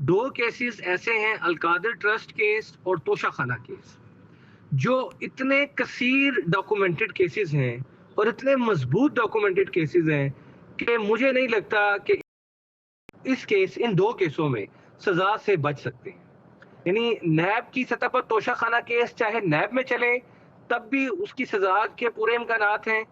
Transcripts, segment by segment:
दो केसेस ऐसे हैं, अलकादिर ट्रस्ट केस और तोशा खाना केस, जो इतने कसीर डॉक्यूमेंटेड केसेस हैं और इतने मजबूत डॉक्यूमेंटेड केसेस हैं कि मुझे नहीं लगता कि इन दो केसों में सजा से बच सकते हैं। यानी नैब की सतह पर तोशा खाना केस चाहे नैब में चले तब भी उसकी सजा के पूरे इम्कानात हैं।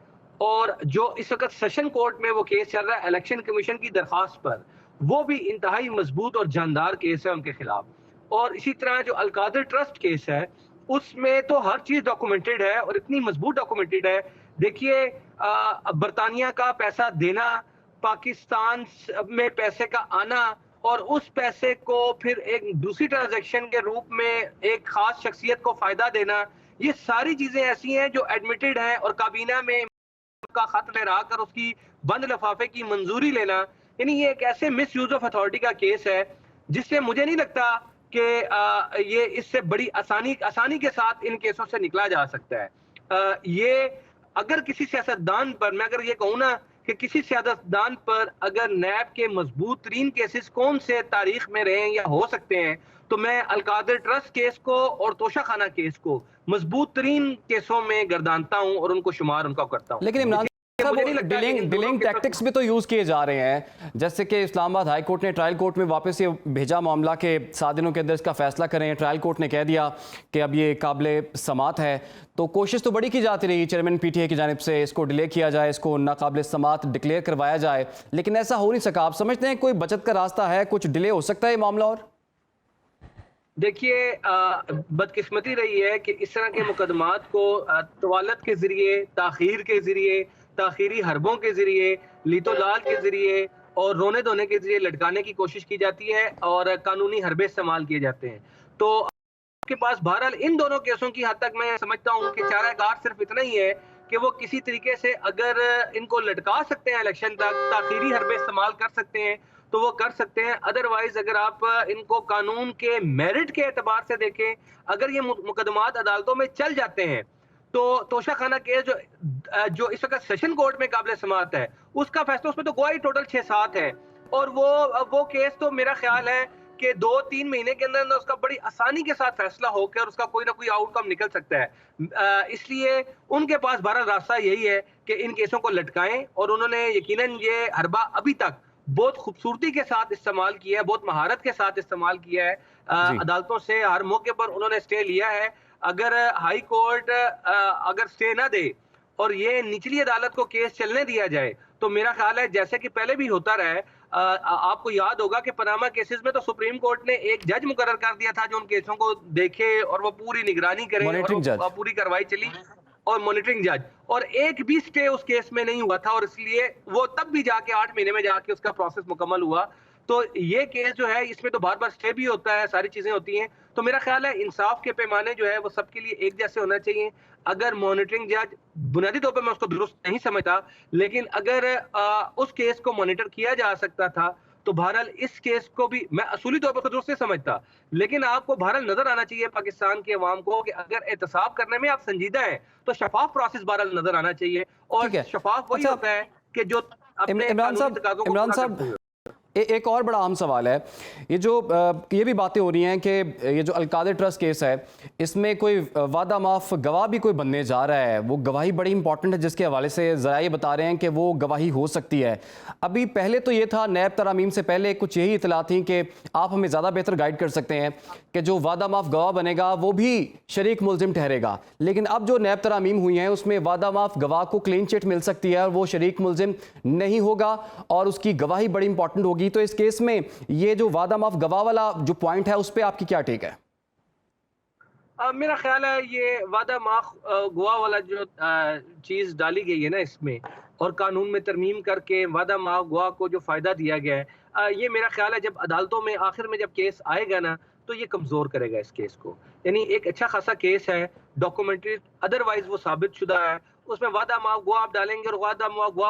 और जो इस वक्त सेशन कोर्ट में वो केस चल रहा है इलेक्शन कमीशन की दरखास्त पर, वो भी इंतहाई मजबूत और जानदार केस है उनके खिलाफ। और इसी तरह जो अलकादिर ट्रस्ट केस है उसमें तो हर चीज डॉक्यूमेंटेड है और इतनी मजबूत डॉक्यूमेंटेड है। देखिए, बरतानिया का पैसा देना, पाकिस्तान में पैसे का आना और उस पैसे को फिर एक दूसरी ट्रांजैक्शन के रूप में एक खास शख्सियत को फायदा देना, ये सारी चीजें ऐसी हैं जो एडमिटेड हैं। और काबीना में का खत लहरा कर उसकी बंद लिफाफे की मंजूरी लेना, यानी ये एक ऐसे मिस यूज ऑफ अथॉरिटी का केस है जिससे मुझे नहीं लगता कि ये इससे बड़ी आसानी के साथ इन केसों से निकला जा सकता है। ये अगर किसी सियासतदान पर, मैं अगर ये कहूँ ना कि किसी सियासतदान पर अगर नैब के मजबूत तरीन केसेस कौन से तारीख में रहे या हो सकते हैं, तो मैं अलकादिर ट्रस्ट केस को और तोशा खाना केस को मजबूत तरीन केसों में गर्दानता हूं और उनको शुमार उनका करता हूं। लेकिन इमरान साहब, डिलिंग टैक्टिक्स भी तो यूज़ किए जा रहे हैं, जैसे कि इस्लामाबाद हाई कोर्ट ने ट्रायल कोर्ट में वापस ये भेजा मामला के 7 दिनों के अंदर इसका फैसला करें। ट्रायल कोर्ट ने कह दिया कि अब ये काबिल समात है, तो कोशिश तो बड़ी की जाती रही चेयरमैन पीटीए की जानिब से इसको डिले किया जाए, इसको नाकाबिल समात डिक्लेयर करवाया जाए, लेकिन ऐसा हो नहीं सका। आप समझते हैं कोई बचत का रास्ता है, कुछ डिले हो सकता है ये मामला? और देखिए, बदकिस्मती रही है कि इस तरह के मुकदमात को तवालत के जरिए, ताखीर के जरिए, ताखीरी हरबों के जरिए, लीतो लाल के जरिए और रोने धोने के जरिए लटकाने की कोशिश की जाती है और कानूनी हरबे इस्तेमाल किए जाते हैं। तो आपके पास बहरहाल इन दोनों केसों की हद तक मैं समझता हूँ कि चारागार सिर्फ इतना ही है कि वो किसी तरीके से अगर इनको लटका सकते हैं इलेक्शन तक, ताखीरी हरबे इस्तेमाल कर सकते हैं तो वो कर सकते हैं। अदरवाइज अगर आप इनको कानून के मेरिट के एतबार से देखें, अगर ये मुकदमात अदालतों में चल जाते हैं तो तोशा खाना केस जो इस वक्त सेशन कोर्ट में काबिल समाअत है, उसका फैसला, उसमें तो गवाही टोटल 6-7 है और वो केस तो मेरा ख्याल है कि 2-3 महीने के अंदर उसका बड़ी आसानी के साथ फैसला होकर उसका कोई ना कोई आउटकम निकल सकता है। इसलिए उनके पास बहरहाल रास्ता यही है कि इन केसों को लटकाएं और उन्होंने यकीनन ये हरबा अभी तक बहुत खूबसूरती के साथ इस्तेमाल किया है, बहुत महारत के साथ इस्तेमाल किया है। अदालतों से हर मौके पर उन्होंने स्टे लिया है। अगर हाई कोर्ट अगर स्टे ना दे और ये निचली अदालत को केस चलने दिया जाए तो मेरा ख्याल है जैसे कि पहले भी होता रहा है, आपको याद होगा कि पनामा केसेस में तो सुप्रीम कोर्ट ने एक जज मुकर्रर कर दिया था जो उन केसों को देखे और वो पूरी निगरानी करे और पूरी कार्रवाई चली, और मॉनिटरिंग जज, और एक भी स्टे उस केस में नहीं हुआ था और इसलिए वो तब भी जाके 8 महीने में जाके उसका प्रोसेस मुकम्मल हुआ। तो ये केस जो है इसमें तो बार बार स्टे भी होता है, सारी चीजें होती हैं। तो मेरा ख्याल है इंसाफ के पैमाने जो है वो सबके लिए एक जैसे होना चाहिए। अगर मॉनिटरिंग जज, बुनियादी तौर पर मैं उसको दुरुस्त नहीं समझता, लेकिन अगर उस केस को मॉनिटर किया जा सकता था तो बहरहाल इस केस को भी मैं असूली तौर पर दुरुस्त नहीं समझता, लेकिन आपको बहरहाल नजर आना चाहिए पाकिस्तान के अवाम को कि अगर एहतसाब करने में आप संजीदा हैं तो शफाफ प्रोसेस बहरहाल नजर आना चाहिए। और शफाफ वही होता है कि जो अपने इमरान साहब, एक और बड़ा अहम सवाल है, ये भी बातें हो रही हैं कि ये जो अलकादिर ट्रस्ट केस है इसमें कोई वादा माफ गवाह भी कोई बनने जा रहा है। वो गवाही बड़ी इंपॉर्टेंट है जिसके हवाले से ज़रा ये बता रहे हैं कि वो गवाही हो सकती है। अभी पहले तो ये था, नैब तरामीम से पहले कुछ यही इतला थी कि आप हमें ज़्यादा बेहतर गाइड कर सकते हैं कि जो वादा माफ गवाह बनेगा वो भी शरीक मुलजिम ठहरेगा, लेकिन अब जो नैब तरामीम हुई हैं उसमें वादा माफ गवाह को क्लीन चिट मिल सकती है और वो शरीक मुलजिम नहीं होगा और उसकी गवाही बड़ी इंपॉर्टेंट होगी। तो इस केस में ये जो वादा माफ गवाह वाला जो पॉइंट है उस पे आपकी क्या टेक है? मेरा ख्याल है ये वादा माफ गवाह वाला जो चीज डाली गई है ना इसमें, और कानून में तरमीम करके वादा माफ गवाह को जो फायदा दिया गया है, ये मेरा ख्याल है जब अदालतों में आखिर में जब केस आएगा ना तो ये कमजोर करेगा इस केस को। यानी एक अच्छा खासा केस है, डॉक्यूमेंट्री अदरवाइज वो साबित शुदा है, उसमें वादा माफ गवाह आप डालेंगे और वादा माफ गवाह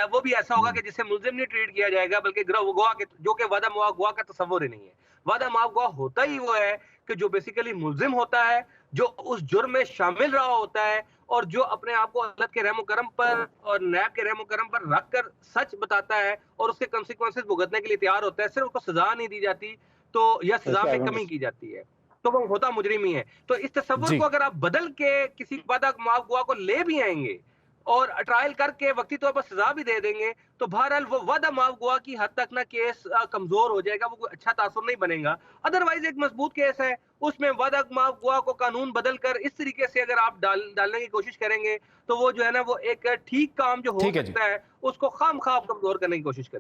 वो भी ऐसा होगा कि जिसे मुल्जिम नहीं ट्रीट किया जाएगा बल्कि गवाह के, जो कि वादा माफ गवाह का तस्वुर ही नहीं है। वादा माफ गवाह होता ही वो है कि जो बेसिकली मुल्जिम होता है, जो उस जुर्म में शामिल रहा होता है और जो अपने आप को अदालत के रहम करम पर और नैब के रहम करम पर रख कर सच बताता है और उसके कंसिक्वेंसेस भुगतने के लिए तैयार होता है, सिर्फ उसको सजा नहीं दी जाती तो या सजा में कमी की जाती है, तो वो होता मुजरिम ही है। तो इस तस्वुर जी को अगर आप बदल के किसी वादा माफ गुआ को ले भी आएंगे और ट्रायल करके वक्ती तौर पर सजा भी दे देंगे, तो बहरहाल वो वादा माफ गुआ की हद तक ना केस कमजोर हो जाएगा, वो कोई अच्छा तासुर नहीं बनेगा। अदरवाइज एक मजबूत केस है, उसमें वादा माफ गुआ को कानून बदल कर इस तरीके से अगर आप डालने की कोशिश करेंगे, तो वो जो है ना वो एक ठीक काम जो हो ठीक है जी। सकता है उसको खाम खा कमजोर करने की कोशिश करेंगे।